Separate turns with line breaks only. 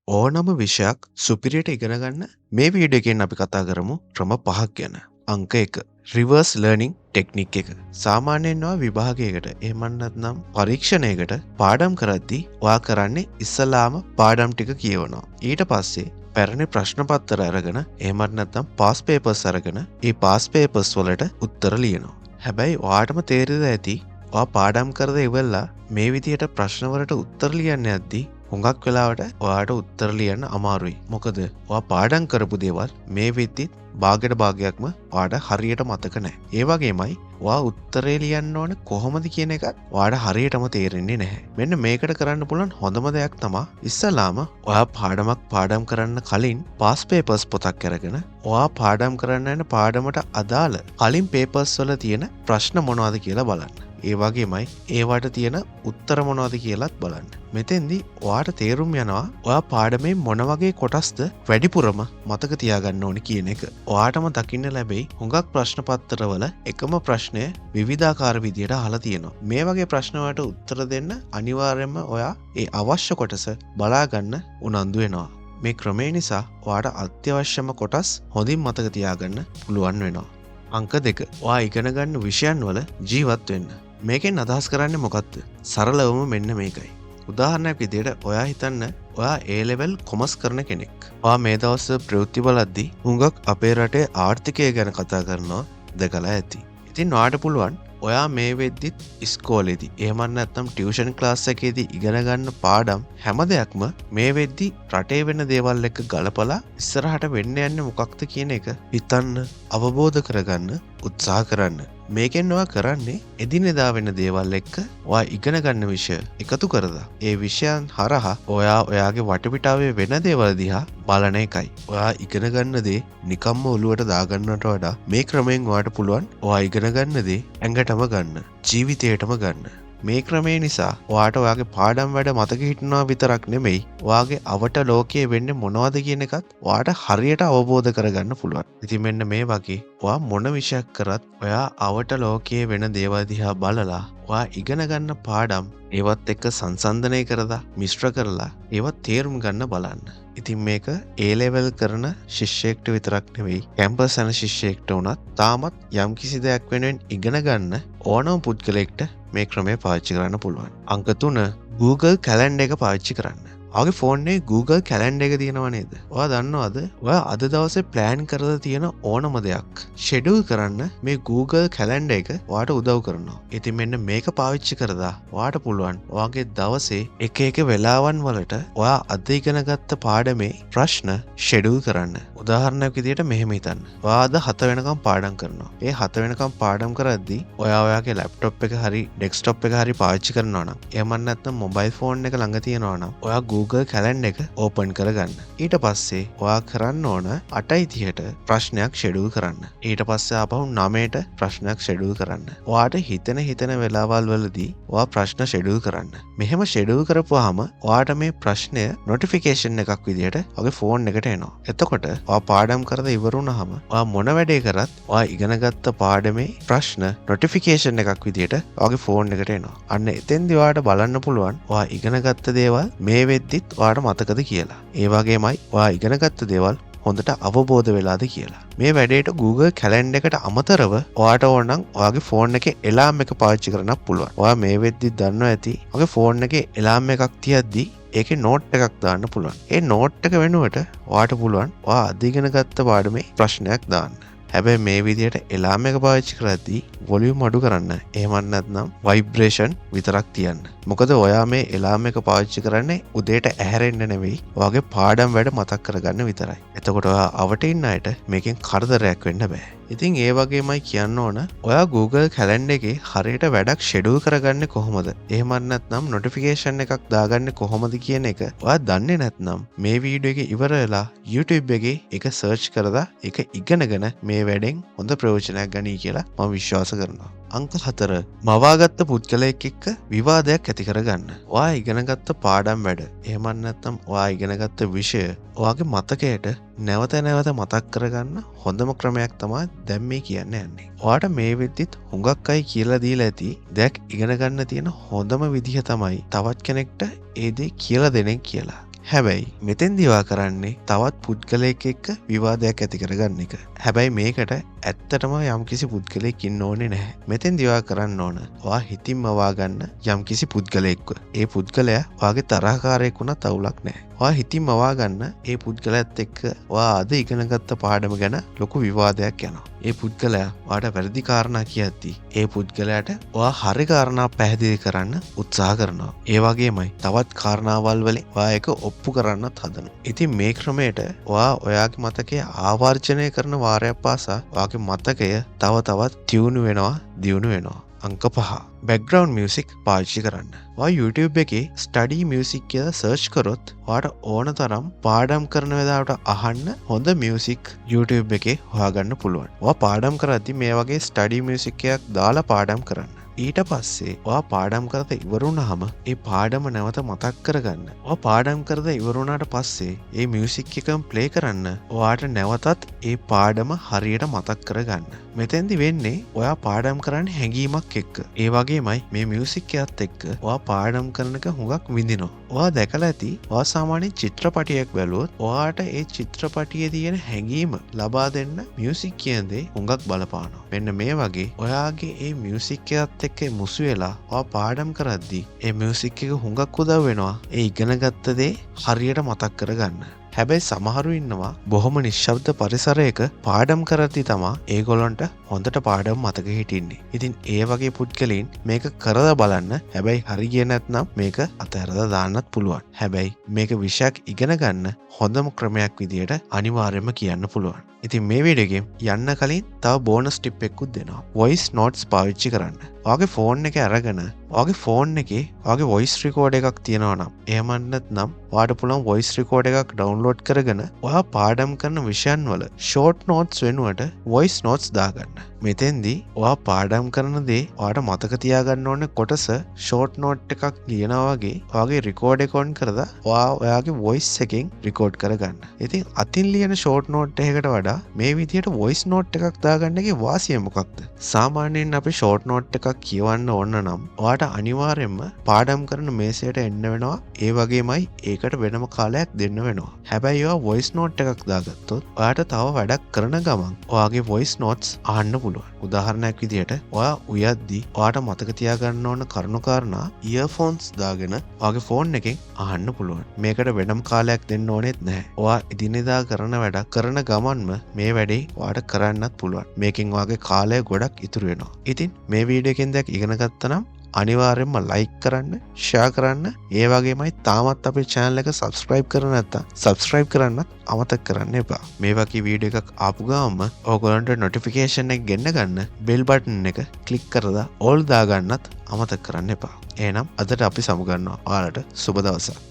ඕනම විෂයක් සුපිරියට ඉගෙන ගන්න මේ වීඩියෝ එකෙන් අපි කතා කරමු ක්‍රම 5ක් ගැන. අංක 1. රිවර්ස් ලර්නින් ටෙක්නික් එක. සාමාන්‍යයෙන් ඔයා විභාගයකට එහෙම නැත්නම් පරීක්ෂණයකට පාඩම් කරද්දී ඔයා කරන්නේ ඉස්සලාම පාඩම් ටික කියවනවා. ඊට පස්සේ පැරණි ප්‍රශ්න පත්‍ර අරගෙන එහෙමත් නැත්නම් පාස් පේපර්ස් අරගෙන ඒ පාස් පේපර්ස් වලට උත්තර ලියනවා. හැබැයි ඔයාටම තේරෙද ඇති ඔයා පාඩම් කරලා ඉවරලා මේ විදියට ප්‍රශ්න වලට උත්තර ලියන්න යද්දී හුඟක් වෙලාවට ඔයාට උත්තර ලියන්න අමාරුයි. මොකද ඔයා පාඩම් කරපු දේවල් මේ වෙද්දිත් භාගයට භාගයක්ම ඔයාට හරියට මතක නැහැ. ඒ වගේමයි ඔයා උත්තරේ ලියන්න ඕනේ කොහොමද කියන එකත් ඔයාට හරියටම තේරෙන්නේ නැහැ. මෙන්න මේකට කරන්න පුළුවන් හොඳම දෙයක් තමයි ඉස්සලාම ඔයා පාඩම් කරන්න කලින් පාස් පේපර්ස් පොතක් අරගෙන ඔයා පාඩම් කරන්න යන පාඩමට අදාළ කලින් පේපර්ස් වල තියෙන ප්‍රශ්න මොනවද කියලා බලන්න. ඒ වගේමයි ඒවට තියෙන උත්තර මොනවද කියලාත් බලන්න. මෙතෙන්දී ඔයාට තේරුම් යනවා ඔයා පාඩමේ මොන වගේ කොටස්ද වැඩිපුරම මතක තියාගන්න ඕනි කියන එක. ඔයාටම දකින්න ලැබෙයි හුඟක් ප්‍රශ්න පත්‍රවල එකම ප්‍රශ්නය විවිධාකාර විදියට අහලා තියෙනවා. මේ වගේ ප්‍රශ්න වලට උත්තර දෙන්න අනිවාර්යයෙන්ම ඔයා ඒ අවශ්‍ය කොටස බලා ගන්න උනන්දු වෙනවා. මේ ක්‍රමය නිසා ඔයාට අත්‍යවශ්‍යම කොටස් හොඳින් මතක තියාගන්න පුළුවන් වෙනවා. අංක 2. ඔයා ඉගෙන ගන්න විෂයන් වල ජීවත් වෙන්න. මේකෙන් අදහස් කරන්නේ මොකක්ද? සරලවම මෙන්න මේකයි. උදාහරණයක් විදිහට ඔයා හිතන්න ඔයා A level කොමර්ස් කරන කෙනෙක්. ඔයා මේ දවස් ප්‍රවෘත්ති බලද්දී හුඟක් අපේ රටේ ආර්ථිකය ගැන කතා කරනවා දැකලා ඇති. ඉතින් ඔයාට පුළුවන් ඔයා මේ වෙද්දිත් ඉස්කෝලේදී එහෙම නැත්නම් ටියුෂන් ක්ලාස් එකේදී ඉගෙන ගන්න පාඩම් හැම දෙයක්ම මේ වෙද්දි රටේ වෙන දේවල් එක්ක ගලපලා ඉස්සරහට වෙන්න යන්නේ මොකක්ද කියන එක හිතන්න අවබෝධ කරගන්න උත්සාහ කරන්න. මේකෙන් ඔයා කරන්නේ එදිනෙදා වෙන දේවල් එක්ක ඔයා ඉගෙන ගන්න විෂය එකතු කරලා ඒ විෂයන් හරහා ඔයා ඔයාගේ වටපිටාවේ වෙන දේවල් දිහා බලන එකයි. ඔයා ඉගෙන ගන්න දේ නිකම්ම ඔලුවට දාගන්නට වඩා මේ ක්‍රමයෙන් ඔයාට පුළුවන් ඔයා ඉගෙන ගන්න දේ ඇඟටම ගන්න, ජීවිතේටම ගන්න. මේ ක්‍රමේ නිසා ඔයාට ඔයාගේ පාඩම් වැඩ මතක හිටිනවා විතරක් නෙමෙයි ඔයාගේ අවට ලෝකයේ වෙන්නේ මොනවද කියන එකත් ඔයාට හරියට අවබෝධ කරගන්න පුළුවන්. ඉතින් මෙන්න මේ වගේ ඔයා මොන විෂයක් කරත් ඔයා අවට ලෝකයේ වෙන දේවල් දිහා බලලා ඔයා ඉගෙන ගන්න පාඩම් ඒවත් එක්ක සංසන්දනය කරලා මිශ්‍ර කරලා ඒවත් තේරුම් ගන්න බලන්න. ඉතින් මේක A level කරන ශිෂ්‍යයෙක්ට විතරක් නෙවෙයි කැම්පස් යන ශිෂ්‍යයෙක්ට උනත් තාමත් යම්කිසි දෙයක් වෙනුවෙන් ඉගෙන ගන්න ඕනම පුද්ගලයෙක්ට මේ ක්‍රමය පාවිච්චි කරන්න පුළුවන්. අංක 3 Google Calendar එක පාවිච්චි කරන්න. ඔයාගේ ෆෝන් එකේ Google Calendar එක තියෙනව නේද? ඔයා දන්නවද? ඔයා අද දවසේ ප්ලෑන් කරලා තියෙන ඕනම දෙයක් ෂෙඩියුල් කරන්න මේ Google Calendar එක ඔයාට උදව් කරනවා. ඉතින් මෙන්න මේක පාවිච්චි කරලා ඔයාට පුළුවන් ඔයාගේ දවසේ එක එක වෙලාවන් වලට ඔයා අද ඉගෙන ගත්ත පාඩමේ ප්‍රශ්න ෂෙඩියුල් කරන්න. උදාහරණයක් විදිහට මෙහෙම හිතන්න. ඔයා අද 7 වෙනකම් පාඩම් කරනවා. ඒ 7 වෙනකම් පාඩම් කරද්දී ඔයා ඔයාගේ ලැප්ටොප් එක හරි ඩෙස්ක්ටොප් එක හරි පාවිච්චි කරනවා නම් එහෙම නැත්නම් මොබයිල් ෆෝන් එක ළඟ තියෙනවා නම් ඔයා Google Calendar එක ඕපන් කරගන්න. ඊට පස්සේ ඔයා කරන්න ඕන 8:30ට ප්‍රශ්නයක් ෂෙඩියුල් කරන්න. ඊට පස්සේ ආපහු 9ට ප්‍රශ්නයක් ෂෙඩියුල් කරන්න. ඔයාට හිතෙන වෙලාවල් වලදී ඔයා ප්‍රශ්න ෂෙඩියුල් කරන්න. මෙහෙම ෂෙඩියුල් කරපුවාම ඔයාට මේ ප්‍රශ්නය නොටිෆිකේෂන් එකක් විදිහට ඔයාගේ ෆෝන් එකට එනවා. එතකොට ඔයා පාඩම් කරලා ඉවර වුණාම ඔයා මොන වැඩේ කරත් ඔයා ඉගෙන ගත්ත පාඩමේ ප්‍රශ්න නොටිෆිකේෂන් එකක් විදිහට ඔයාගේ ෆෝන් එකට එනවා. අන්න එතෙන්දී ඔයාට බලන්න පුළුවන් ඔයා ඉගෙන ගත්ත දේවල් මේ වෙද්දිත් ඔයාට මතකද කියලා. ඒ වගේමයි ඔයා ඉගෙන ගත්ත දේවල් හොඳට අවබෝධ වෙලාද කියලා. මේ වැඩේට Google Calendar එකට අමතරව ඔයාට ඕන නම් ඔයාගේ ෆෝන් එකේ එලාම් එක පාවිච්චි කරන්නත් පුළුවන්. ඔයා මේ වෙද්දිත් දන්නවා ඇති ඔයාගේ ෆෝන් එකේ එලාම් එකක් තියද්දී ඒකේ නෝට් එකක් දාන්න පුළුවන්. ඒ නෝට් එක වෙනුවට ඔයාට පුළුවන් ඔයා අද ඉගෙන ගත්ත පාඩමේ ප්‍රශ්නයක් දාන්න. හැබැයි මේ විදිහට එලාම් එක පාවිච්චි කරද්දී වොලියුම් අඩු කරන්න. එහෙමත් නැත්නම් ভাইබ්‍රේෂන් විතරක් තියන්න. මොකද ඔයා මේ එලාම් එක පාවිච්චි කරන්නේ උදේට ඇහැරෙන්න නෙවෙයි ඔයාගේ පාඩම් වැඩ මතක් කරගන්න විතරයි. එතකොට ඔයා අවට ඉන්න අයට මේකෙන් කරදරයක් වෙන්න බෑ. ඉතින් ඒ වගේමයි කියන්න ඕන ඔයා Google Calendar එකේ හරියට වැඩක් ෂෙඩියුල් කරගන්නේ කොහොමද? එහෙමත් නැත්නම් නොටිෆිකේෂන් එකක් දාගන්නේ කොහොමද කියන එක ඔයා දන්නේ නැත්නම් මේ වීඩියෝ එක ඉවර වෙලා YouTube එකේ ඒක සර්ච් කරලා ඒක ඉගෙනගෙන මේ වැඩෙන් හොඳ ප්‍රයෝජනයක් ගනී කියලා මම විශ්වාස කරනවා. අංක 4 මවාගත්ත පුද්ගලයෙක් එක්ක විවාදයක් ඇති කරගන්න. ඔයා ඉගෙනගත්ත පාඩම් වැඩ එහෙමත් නැත්නම් ඔයා ඉගෙනගත්ත විෂය ඔයාගේ මතකයට නැවත නැවත මතක් කරගන්න හොඳම ක්‍රමයක් තමයි දැන් මේ කියන්න යන්නේ. ඔයාට මේ වෙද්දිත් හුඟක් අය කියලා දීලා ඇති දෙයක් ඉගෙන ගන්න තියෙන හොඳම විදිහ තමයි තවත් කෙනෙක්ට ඒ දේ කියලා දෙන එක කියලා. හැබැයි මෙතෙන්දී ඔයා කරන්නේ තවත් පුද්ගලයෙක් එක්ක විවාදයක් ඇති කරගන්න එක. හැබැයි මේකට ඇත්තටම යම්කිසි පුද්ගලයෙක් ඉන්න ඕනේ නැහැ. මෙතෙන්දී ඔයා කරන්න ඕන ඔයා හිතින්ම වගන්න යම්කිසි පුද්ගලයෙක්ව. ඒ පුද්ගලයා ඔයාගේ තරහකාරයෙක් වුණත් අවුලක් නැහැ. ඔයා හිතින්ම වගන්න ඒ පුද්ගලයාත් එක්ක ඔයා අද ඉගෙනගත්ත පාඩම ගැන ලොකු විවාදයක් යනවා. ඒ පුද්ගලයා ඔයාට වැරදි කාරණා කියද්දී ඒ පුද්ගලයාට ඔයා හරි කාරණා පැහැදිලි කරන්න උත්සාහ කරනවා. ඒ වගේමයි තවත් කාරණාවල් වලින් ඔයා එක ඔප්පු කරන්නත් හදනවා. ඉතින් මේ ක්‍රමයට ඔයාගේ මතකය ආවර්ජනය කරන වාරයක් පාසා ඔයාගේ මතකය තව තවත් ටියුන් වෙනවා, දියුණු වෙනවා. අංක 5 බෑග්ග්‍රවුන්ඩ් මියුසික් පාවිච්චි කරන්න. ඔයා YouTube එකේ ස්ටඩි මියුසික් කියලා සර්ච් කරොත් ඔයාට ඕන තරම් පාඩම් කරන වෙලාවට අහන්න හොඳ මියුසික් YouTube එකේ හොයාගන්න පුළුවන්. ඔයා පාඩම් කරද්දි මේ වගේ ස්ටඩි මියුසික් එකක් දාලා පාඩම් කරන්න. ඊට පස්සේ ඔයා පාඩම් කරලා ඉවරුනහම ඒ පාඩම නැවත මතක් කරගන්න. ඔයා පාඩම් කරලා ඉවරුනාට පස්සේ ඒ මියුසික් එකම ප්ලේ කරන්න. ඔයාට නැවතත් ඒ පාඩම හරියට මතක් කරගන්න. මෙතෙන්දි වෙන්නේ ඔයා පාඩම් කරන්න හැඟීමක් එක්ක. ඒ වගේමයි මේ මියුසික් එකත් එක්ක ඔයා පාඩම් කරන එක හුඟක් විඳිනවා. ඔයා දැකලා ඇති ඔයා සාමාන්‍යයෙන් චිත්‍රපටයක් බැලුවොත් ඔයාට ඒ චිත්‍රපටියේ තියෙන හැඟීම ලබා දෙන්න මියුසික් කියන දේ හුඟක් බලපානවා. මෙන්න මේ වගේ ඔයාගේ ඒ මියුසික් එකත් එක්ක මුසු වෙලා ඔයා පාඩම් කරද්දී ඒ මියුසික් එක හුඟක් උදව් වෙනවා ඒ ඉගෙනගත්ත දේ හරියට මතක් කරගන්න. හැබැයි සමහරු ඉන්නවා බොහොම නිශ්ශබ්ද පරිසරයක පාඩම් කරද්දී තමා ඒගොල්ලන්ට හොඳට පාඩම් මතක හිටින්නේ. ඉතින් ඒ වගේ පුද්ගලයන් මේක කරලා බලන්න. හැබැයි හරි ගියේ නැත්නම් මේක අතහැරලා දාන්නත් පුළුවන්. හැබැයි මේක විෂයක් ඉගෙන ගන්න හොඳම ක්‍රමයක් විදියට අනිවාර්යයෙන්ම කියන්න පුළුවන්. ඉතින් මේ වීඩියෝ එකෙන් යන්න කලින් තව බෝනස් ටිප් එකකුත් දෙනවා. වොයිස් නෝට්ස් පාවිච්චි කරන්න. ඔයාගේ ෆෝන් එක අරගෙන ඔයාගේ ෆෝන් එකේ ඔයාගේ වොයිස් රෙකෝඩ් එකක් තියෙනවා නම් එහෙම නැත්නම් ඔයාට පුළුවන් වොයිස් රෙකෝඩ් එකක් ඩවුන්ලෝඩ් කරගෙන ඔයා පාඩම් කරන විෂයන් වල ෂෝට් නෝට්ස් වෙනුවට වොයිස් නෝට්ස් දාගන්න. මෙතෙන්දී ඔයා පාඩම් කරන දේ ඔයාට මතක තියාගන්න ඕනේ කොටස ෂෝට් නෝට් එකක් ලියනවා වගේ ඔයාගේ රෙකෝඩ් එක ඔන් කරලා ඔයාගේ වොයිස් එකෙන් රෙකෝඩ් කරගන්න. ඉතින් අතින් ලියන ෂෝට් නෝට් එකකට වඩා මේ විදිහට වොයිස් නෝට් එකක් දාගන්න එකේ වාසිය මොකක්ද? සාමාන්‍යයෙන් අපි ෂෝට් නෝට් එකක් කියවන්න ඕන නම් ඔයාට අනිවාර්යයෙන්ම පාඩම් කරන මේසයට එන්න වෙනවා. ඒ වගේමයි ඒකට වෙනම කාලයක් දෙන්න වෙනවා. හැබැයි ඔයා වොයිස් නෝට් එකක් දාගත්තොත් ඔයාට තව වැඩක් කරන ගමන් ඔයාගේ වොයිස් නෝට්ස් අහන්න පුළුවන්. උදාහරණයක් විදිහට ඔයා උයද්දී ඔයාට මතක තියාගන්න ඕන කරුණුකාරණා ඉයර්ෆෝන්ස් දාගෙන ඔයාගේ ෆෝන් එකෙන් අහන්න පුළුවන්. මේකට වෙනම කාලයක් දෙන්න ඕනෙත් නැහැ. ඔයා එදිනෙදා කරන වැඩක් කරන ගමන්ම මේ වැඩේ ඔයාට කරන්නත් පුළුවන්. මේකෙන් ඔයාගේ කාලය ගොඩක් ඉතුරු වෙනවා. ඉතින් මේ වීඩියෝ එකෙන් දැක් ඉගෙන ගත්තා නම් අනිවාර්යෙන්ම ලයික් කරන්න, ෂෙයා කරන්න, ඒ වගේමයි තාමත් අපේ channel එක subscribe කරලා නැත්නම් subscribe කරන්නත් අමතක කරන්න එපා. මේ වගේ වීඩියෝ එකක් ආපු ගමන්ම ඔයගොල්ලන්ට notification එක ගෙන්න ගන්න bell button එක click කරලා all දාගන්නත් අමතක කරන්න එපා. එහෙනම් අදට අපි සමු ගන්නවා. ඔයාලට සුබ දවසක්.